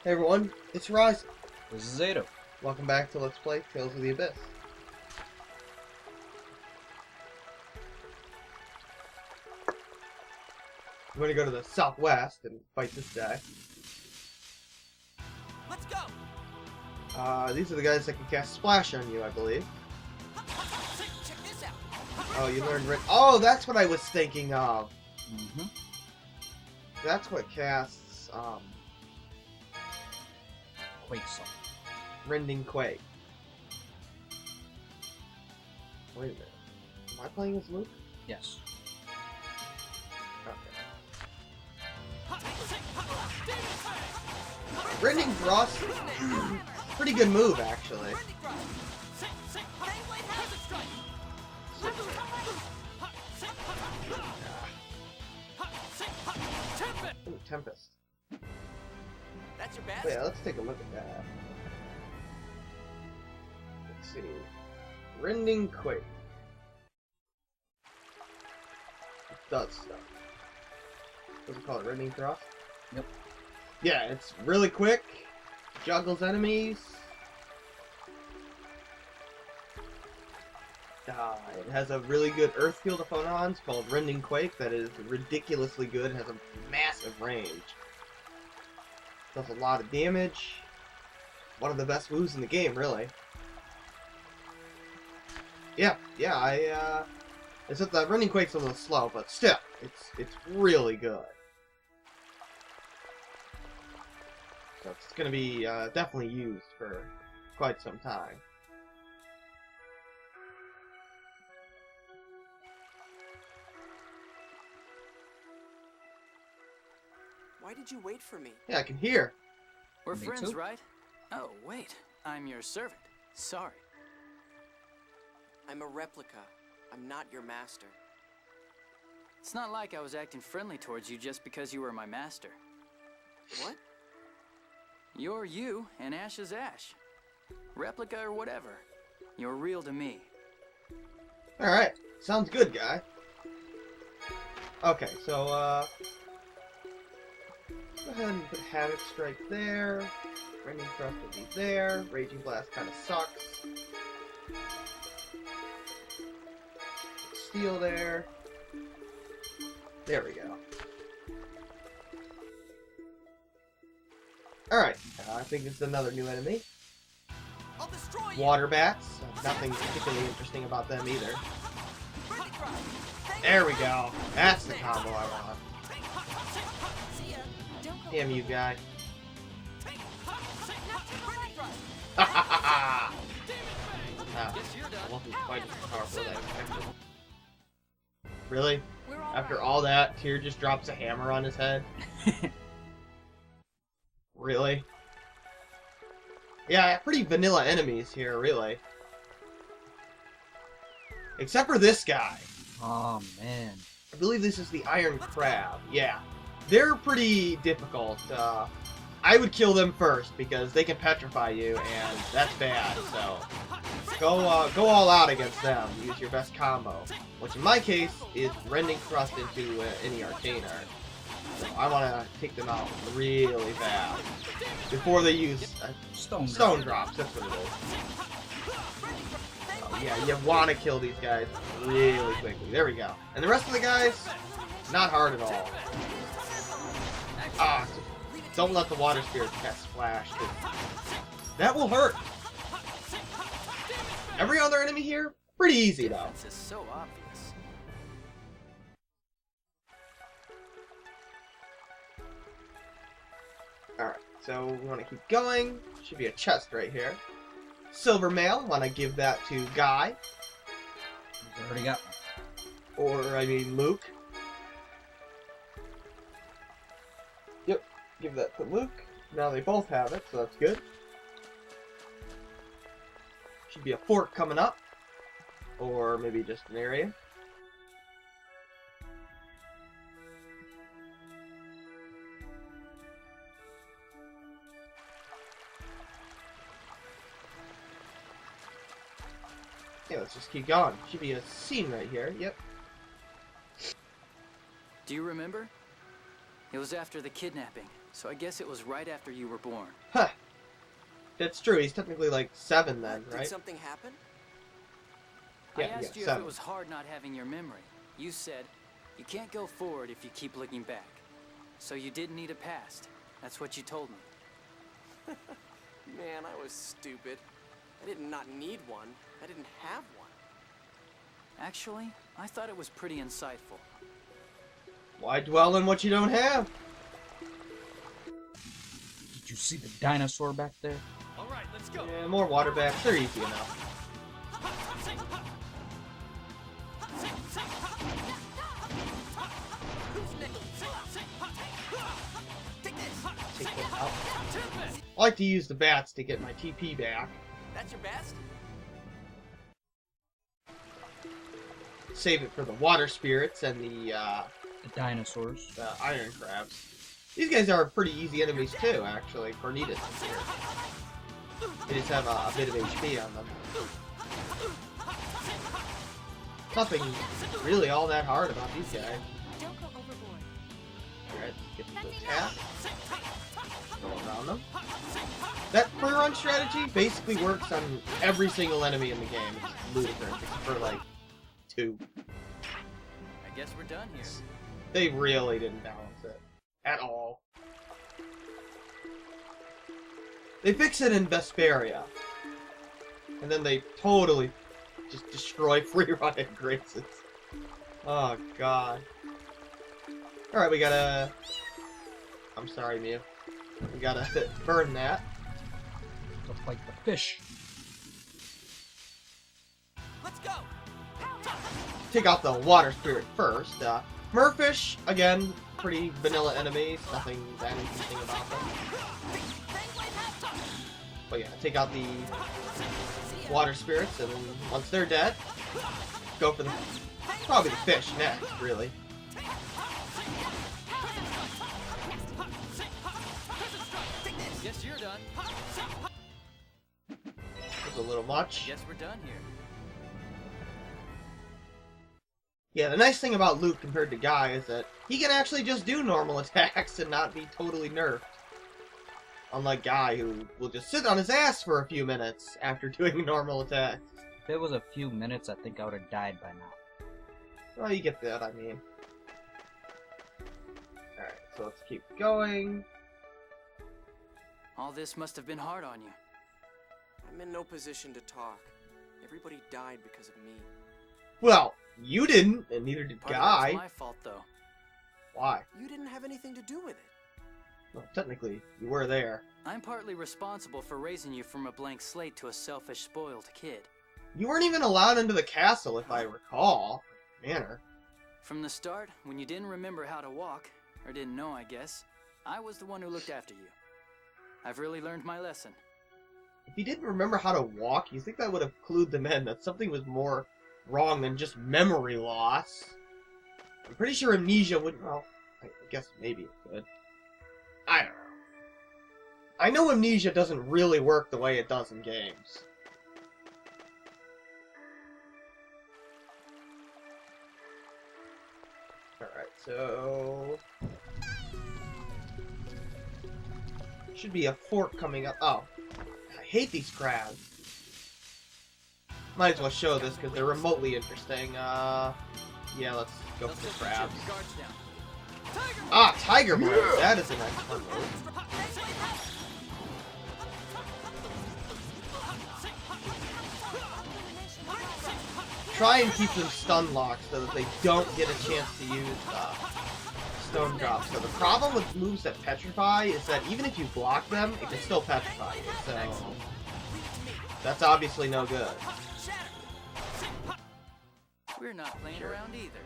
Hey everyone, it's Rise. This is Zeta. Welcome back to Let's Play Tales of the Abyss. I'm going to go to the southwest and fight this guy. Let's go. These are the guys that can cast Splash on you, I believe. Check this out. Oh, you learned Oh, that's what I was thinking of. Mm-hmm. That's what casts, Quake Song. Rending Quake. Wait a minute. Am I playing as Luke? Yes. Okay. Rending Thrust? Pretty good move, actually. Ooh, Tempest. That's your best. Wait, let's take a look at that. Let's see. Rending Quake. It does stuff. What do you call it? Rending Thrust? Yep. Yeah, it's really quick. Juggles enemies. It has a really good Earth Field of phonons called Rending Quake that is ridiculously good. It has a massive range. Does a lot of damage. One of the best moves in the game, really. Yeah, except that Rending Quake's a little slow, but still, it's really good. So it's gonna be definitely used for quite some time. Why did you wait for me? Yeah, I can hear. We're Me friends, too. right? Oh, wait. I'm your servant. Sorry. I'm a replica. I'm not your master. It's not like I was acting friendly towards you just because you were my master. What? You're you, and Ash is Ash. Replica or whatever. You're real to me. Alright, sounds good, guy. Okay, so, go ahead and put Havoc Strike there. Rending Thrust will be there. Raging Blast kind of sucks. Steel there. There we go. Alright, I think it's another new enemy. I'll destroy you. Water Bats. Nothing particularly interesting about them either. Rending Thrust. There we go. That's the combo I want. See ya. Don't go. Damn you, guy. Rending Thrust. Ah, Guess you're done. wasn't quite as powerful as I expected. Really? We're all After right. all that, Tyr just drops a hammer on his head? Really? Yeah, pretty vanilla enemies here, really. Except for this guy. Oh, man. I believe this is the Iron Crab. Yeah. They're pretty difficult. I would kill them first because they can petrify you, and that's bad. So go all out against them. Use your best combo, which in my case is Rending Thrust into any arcane art. So I want to take them out really bad before they use Stone drops. That's what it is. So, yeah, you want to kill these guys really quickly. There we go. And the rest of the guys, not hard at all. Ah, don't let the water spirits cast Splash. That will hurt. Every other enemy here, pretty easy though. This is so obvious. Alright, so we want to keep going. Should be a chest right here. Silver Mail, want to give that to Guy. He's already got one. Or, I mean, Luke. Yep, give that to Luke. Now they both have it, so that's good. Should be a fort coming up. Or maybe just an area. Yeah, let's just keep going. Should be a scene right here. Yep. Do you remember? It was after the kidnapping. So I guess it was right after you were born. Huh. That's true. He's technically like 7 then, Did right? something happen? I Yeah, asked you if 7. it was hard not having your memory. You said, you can't go forward if you keep looking back. So you didn't need a past. That's what you told me. Man, I was stupid. I did not need one. I didn't have one. Actually, I thought it was pretty insightful. Why dwell on what you don't have? Did you see the dinosaur back there? All right, let's go. Yeah, more water bats. They're easy enough. Take this. Take them out. I like to use the bats to get my TP back. That's your best? Save it for the water spirits and the dinosaurs. iron crabs. These guys are pretty easy enemies too, actually. Cornitas in here. They just have a bit of HP on them. Nothing really all that hard about these guys. Don't go overboard. Alright, get them to attack. Go around them. That free run strategy basically works on every single enemy in the game. It's ludicrous, except for like 2. I guess we're done here. They really didn't balance it. At all. They fix it in Vesperia. And then they totally just destroy free run and graces. Oh god. Alright, we gotta... I'm sorry, Mew. We gotta burn that. Look like the fish. Let's go. Take out the water spirit first. Merfish, again, pretty vanilla enemies. Nothing that interesting about them. But yeah, take out the water spirits, and then once they're dead, go for the... probably the fish next, really. Guess you're done. It's a little much. Guess we're done here. Yeah, the nice thing about Luke compared to Guy is that he can actually just do normal attacks and not be totally nerfed. Unlike Guy, who will just sit on his ass for a few minutes after doing normal attacks. If it was a few minutes, I think I would have died by now. Well, you get that, I mean. Alright, so let's keep going. All this must have been hard on you. I'm in no position to talk. Everybody died because of me. Well, you didn't, and neither did Part of Guy. that's my fault, though. Why? You didn't have anything to do with it. Well, technically, you were there. I'm partly responsible for raising you from a blank slate to a selfish, spoiled kid. You weren't even allowed into the castle, if I recall. Manor. From the start, when you didn't remember how to walk, or didn't know, I guess, I was the one who looked after you. I've really learned my lesson. If he didn't remember how to walk, you think that would have clued them in that something was more wrong than just memory loss? I'm pretty sure amnesia wouldn't... Well, I guess maybe it could. I don't know. I know amnesia doesn't really work the way it does in games. Alright, so... should be a fort coming up. Oh. I hate these crabs. Might as well show this because they're remotely interesting. Yeah, let's go for the crabs. Ah, Tiger Blade! That is a nice fun move. Try and keep them stun locked so that they don't get a chance to use stone drops. So the problem with moves that petrify is that even if you block them, it can still petrify you. So that's obviously no good. We're not playing around either.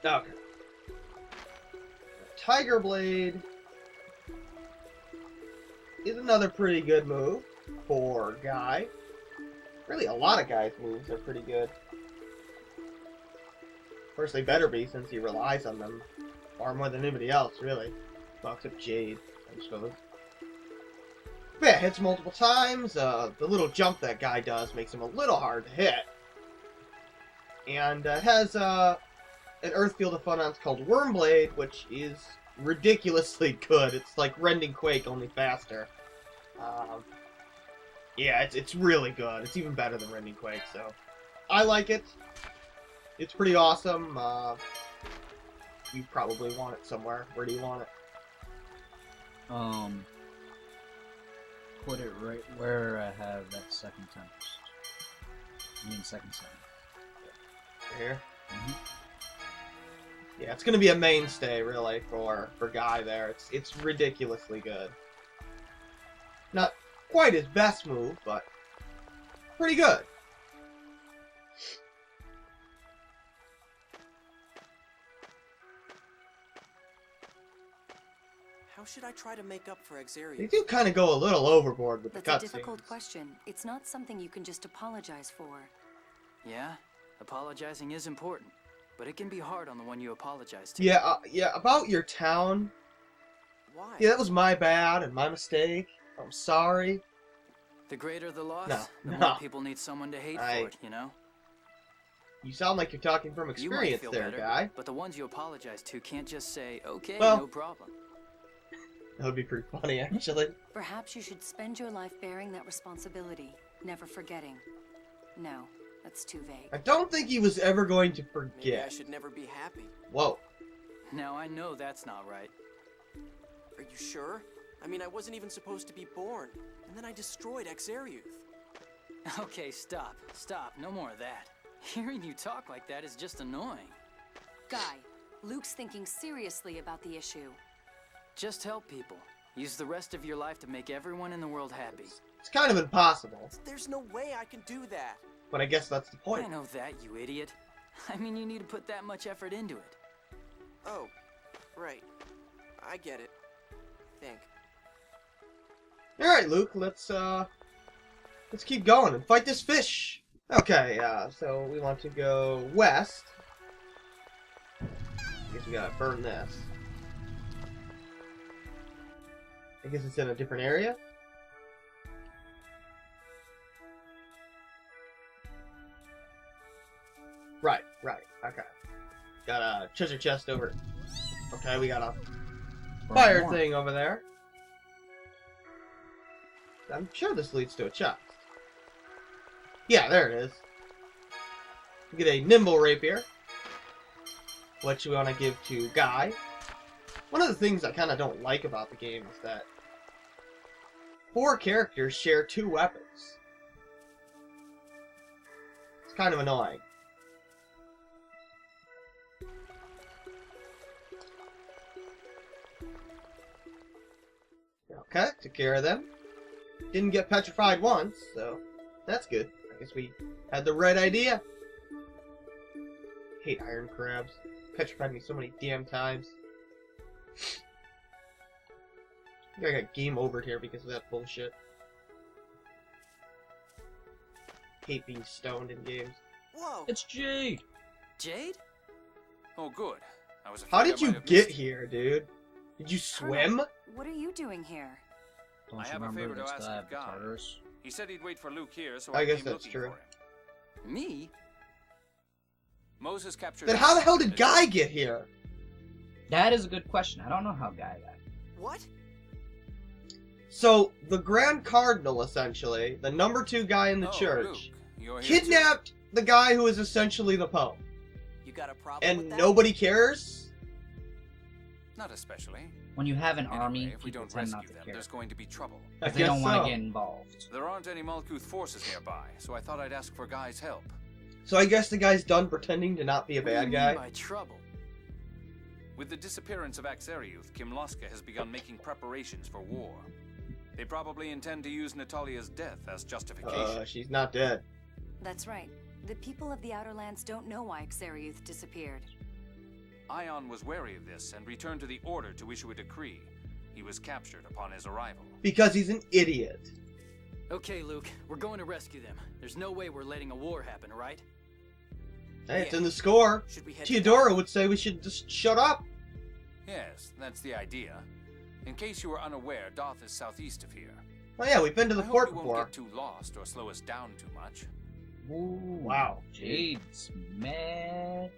Okay. Tiger Blade is another pretty good move for Guy. Really, a lot of Guy's moves are pretty good. Of course, they better be since he relies on them far more than anybody else, really. Well, except Jade, I suppose. But yeah, hits multiple times. The little jump that Guy does makes him a little hard to hit. And has an Earth Field of Fun on called Wormblade, which is ridiculously good. It's like Rending Quake, only faster. Yeah, it's really good. It's even better than Rending Quake, so I like it. It's pretty awesome. You probably want it somewhere. Where do you want it? Put it right where I have that second tempest. I mean, second sun. Right here? Mm-hmm. Yeah, it's gonna be a mainstay, really, for Guy there. It's ridiculously good. Not quite his best move, but pretty good. How should I try to make up for They Exarius? do kind of go a little overboard with the That's a cutscenes. difficult question. It's not something you can just apologize for. Yeah, apologizing is important, but it can be hard on the one you apologize to. Yeah, yeah. About your town. Why? Yeah, that was my bad and my mistake. I'm sorry. The greater the loss, No, the no. more people need someone to hate for it, you know? You sound like you're talking from You might experience feel there, better, Guy. but the ones you apologize to can't just say, okay, Well- no problem. That would be pretty funny, actually. Perhaps you should spend your life bearing that responsibility, never forgetting. No, that's too vague. I don't think he was ever going to Maybe I forget. should never be happy. Whoa. Now I know that's not right. Are you sure? I mean, I wasn't even supposed to be born, and then I destroyed Exarius. Okay, stop. Stop. No more of that. Hearing you talk like that is just annoying. Guy, Luke's thinking seriously about the issue. Just help people. Use the rest of your life to make everyone in the world happy. It's kind of impossible, There's no way I can do that. but I guess that's the point. I know that, you idiot. I mean, you need to put that much effort into it. Oh, right. I get it. I think. Alright, Luke, let's keep going and fight this fish. Okay, so we want to go west. I guess we gotta burn this. I guess it's in a different area. Right, okay. Got a treasure chest over. Okay, we got a fire more. thing over there. I'm sure this leads to a chest. Yeah, there it is. We get a nimble rapier, which we want to give to Guy. One of the things I kind of don't like about the game is that 4 characters share 2 weapons. It's kind of annoying. Okay, took care of them. Didn't get petrified once, so that's good. I guess we had the right idea. Hate iron crabs. Petrified me so many damn times. I think I got game overed here because of that bullshit. Hate being stoned in games. Whoa! It's Jade! Jade? Oh, good. I was How afraid did I you might have get missed you. here, dude? Did you swim? What are you doing here? Don't I you have a remember favor to this ask guy of at the Guy. Tartarus? He said he'd wait for Luke here, so I I guess came that's looking true. for him. Me? Moses captured. Then how the hell did Ensues. Guy get here? That is a good question. I don't know how Guy got. What? So, the Grand Cardinal, essentially, the number 2 guy in the Oh, church, Luke, you're here too. kidnapped the guy who is essentially the Pope. You got a problem with And that? nobody cares? Not especially. When you have an Anyway, army, if we people don't tend not rescue to them, care. there's going to be trouble. I If they guess don't want so. to get involved. There aren't any Malkuth forces nearby, so I thought I'd ask for Guy's help. So I guess the guy's done pretending to not be a What do you bad mean guy. by trouble? With the disappearance of Axariuth, Kimloska has begun making preparations for war. They probably intend to use Natalia's death as justification. She's not dead. That's right. The people of the Outer Lands don't know why Exarius disappeared. Ion was wary of this and returned to the Order to issue a decree. He was captured upon his arrival. Because he's an idiot. Okay, Luke, we're going to rescue them. There's no way we're letting a war happen, right? Hey, it's Yeah. in the score. Should we head to Theodora would say we should just shut up. Yes, that's the idea. In case you were unaware, Doth is southeast of here. Oh yeah, we've been to the I hope port you before. won't get too lost or slow us down too much. Ooh, Wow. Jade's mad.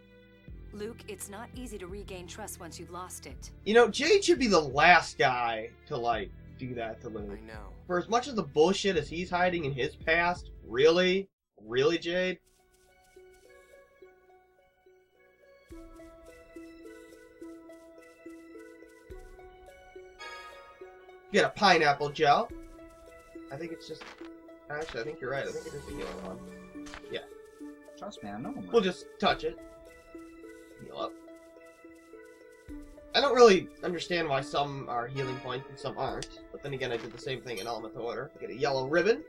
Luke, it's not easy to regain trust once you've lost it. You know, Jade should be the last guy to, like, do that to Luke. I know. For as much of the bullshit as he's hiding in his past, really? Really, Jade? Get a pineapple gel. I think it's just... Actually, I think you're right. I think it is the yellow one. Yeah. Trust me, I know. We'll just touch it. Heal up. I don't really understand why some are healing points and some aren't. But then again, I did the same thing in elemental order. I get a yellow ribbon.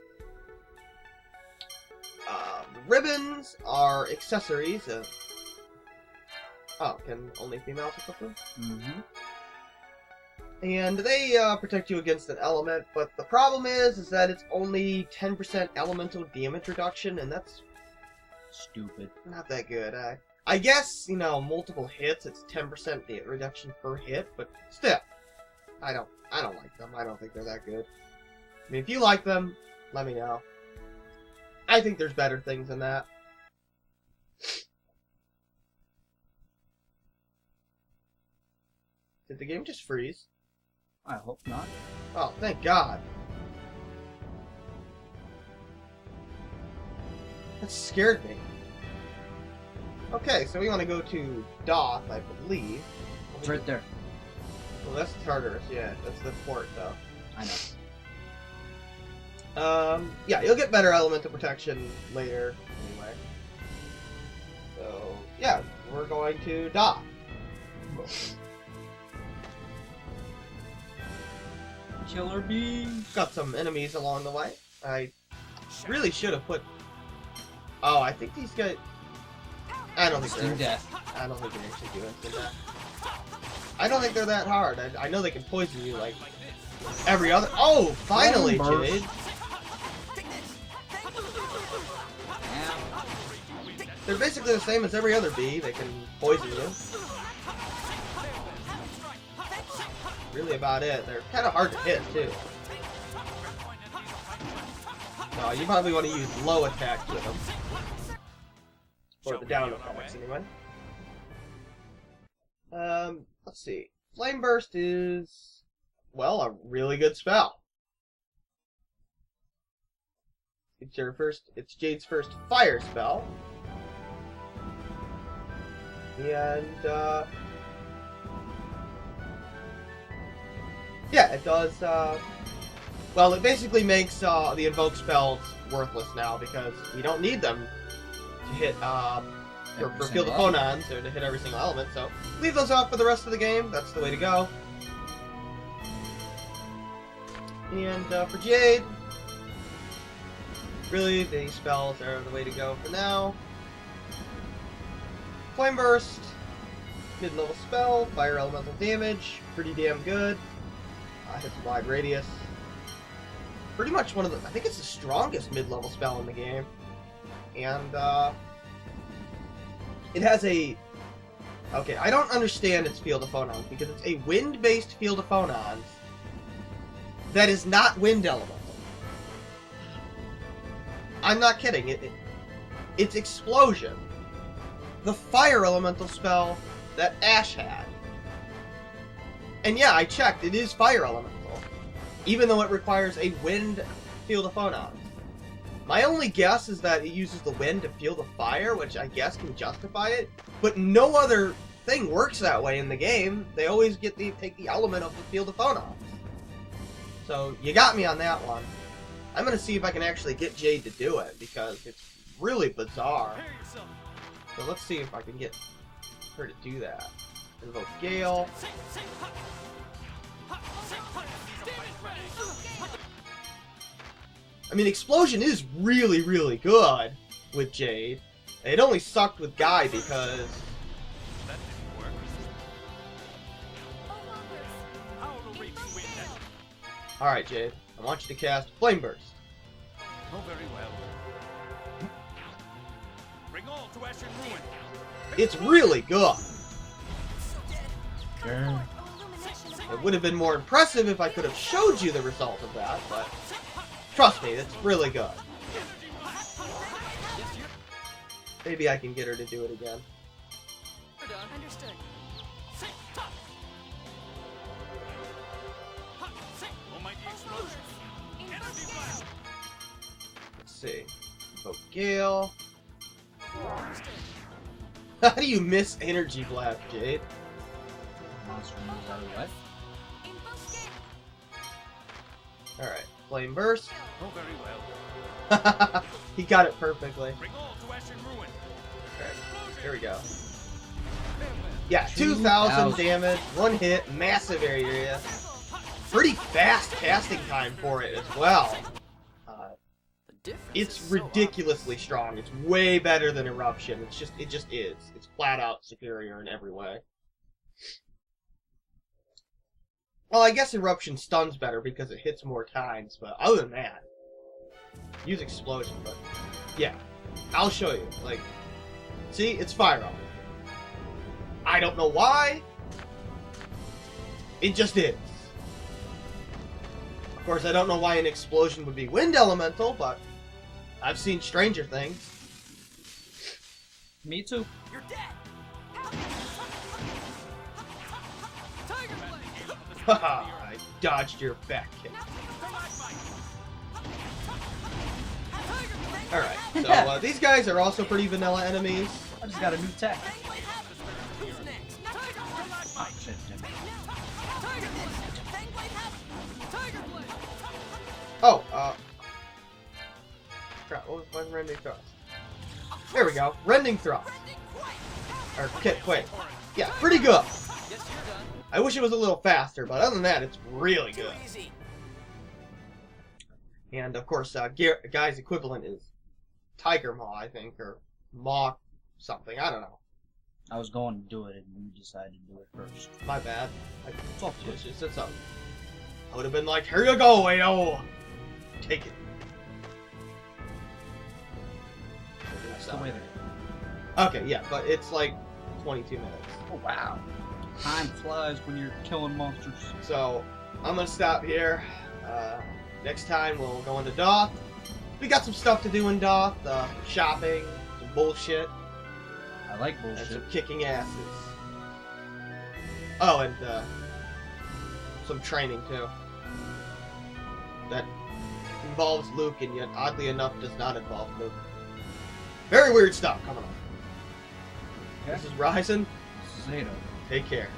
Ribbons are accessories. Oh, can only females equip them? Mm-hmm. And they protect you against an element, but the problem is that it's only 10% elemental damage reduction, and that's Stupid. not that good. I guess, you know, multiple hits, it's 10% reduction per hit, but still, I don't like them. I don't think they're that good. I mean, if you like them, let me know. I think there's better things than that. Did the game just freeze? I hope not. Oh, thank God. That scared me. Okay, so we want to go to Doth, I believe. It's right there. Well, that's Tartarus, yeah. That's the port, though. I know. Yeah, you'll get better elemental protection later, anyway. So, yeah, we're going to Doth. Killer bees. Got some enemies along the way. I really should have put... Oh, I think these guys... I don't think Instant they're... death. I don't think they actually do instant death. I don't think they're that hard. I know they can poison you like every other... Oh, finally, Flame Jade! They're basically the same as every other bee. They can poison you. Really about it. They're kind of hard to hit, too. No, you probably want to use low attacks with them. Or the down attacks, anyway. Let's see. Flame Burst is, well, a really good spell. It's Jade's first fire spell. And, yeah, it does, well, it basically makes, the invoke spells worthless now, because we don't need them to hit, for Field of Phonons, or to hit every single element, so leave those off for the rest of the game. That's the way to go. And, for Jade, really, the spells are the way to go for now. Flame Burst, mid-level spell, fire elemental damage, pretty damn good. Hits a wide radius. Pretty much one of the... I think it's the strongest mid-level spell in the game. And, it has a... Okay, I don't understand its Field of Phonons, because it's a wind-based Field of Phonons that is not wind elemental. I'm not kidding. It's Explosion. The fire elemental spell that Ash had. And yeah, I checked, it is fire elemental, even though it requires a wind Field of Phonons. My only guess is that it uses the wind to feel the fire, which I guess can justify it, but no other thing works that way in the game. They always take the element of the Field of Phonons. So, you got me on that one. I'm gonna see if I can actually get Jade to do it, because it's really bizarre. So let's see if I can get her to do that. Invoke Gale. I mean, Explosion is really, really good with Jade. It only sucked with Guy because... That didn't work. Alright, Jade. I want you to cast Flame Burst. Oh, very well. Bring all to Ash and Ruin. It's really good. Sure. It would have been more impressive if I could have showed you the result of that, but trust me, it's really good. Maybe I can get her to do it again. done. Understood. Almighty explosion. Energy blast. Let's see. Invoke Gale. How do you miss Energy Blast, Jade? Monster moves out of the way. Alright, Flame Burst. Oh, very well. He got it perfectly. Bring all to ash and ruin. Alright, here we go. Yeah, 2,000 damage, one hit, massive area. Pretty fast casting time for it as well. The difference It's is so ridiculously strong. It's way better than Eruption. It just is. It's flat out superior in every way. Well, I guess Eruption stuns better because it hits more times, but other than that, use Explosion, but yeah, I'll show you. Like, see, it's Fire Up. I don't know why. It just is. Of course, I don't know why an Explosion would be Wind Elemental, but I've seen stranger things. Me too. You're dead. Haha, I dodged your back kick. Alright, so these guys are also pretty vanilla enemies. I just got a new tech. Who's next? Oh, shit, Jimmy. Oh, crap, what was Rending Thrust? There we go, Rending Thrust. Or Kit Quake. Yeah, pretty good. I wish it was a little faster, but other than that, it's really good. Easy. And of course, guy's equivalent is Tiger Maw, I think, or Maw something. I don't know. I was going to do it and you decided to do it first. My bad. It's all good. Just said something. I would have been like, here you go, Ayo! Take it. That's the way they're. Okay, yeah, but it's like 22 minutes. Oh, wow. Time flies when you're killing monsters. So, I'm gonna stop here. Next time we'll go into Doth. We got some stuff to do in Doth. Shopping, some bullshit, I like and bullshit. some kicking asses. Oh, and some training too. That involves Luke, and yet oddly enough does not involve Luke. Very weird stuff coming up. Okay. This is Ryzen. Zeta. Take care.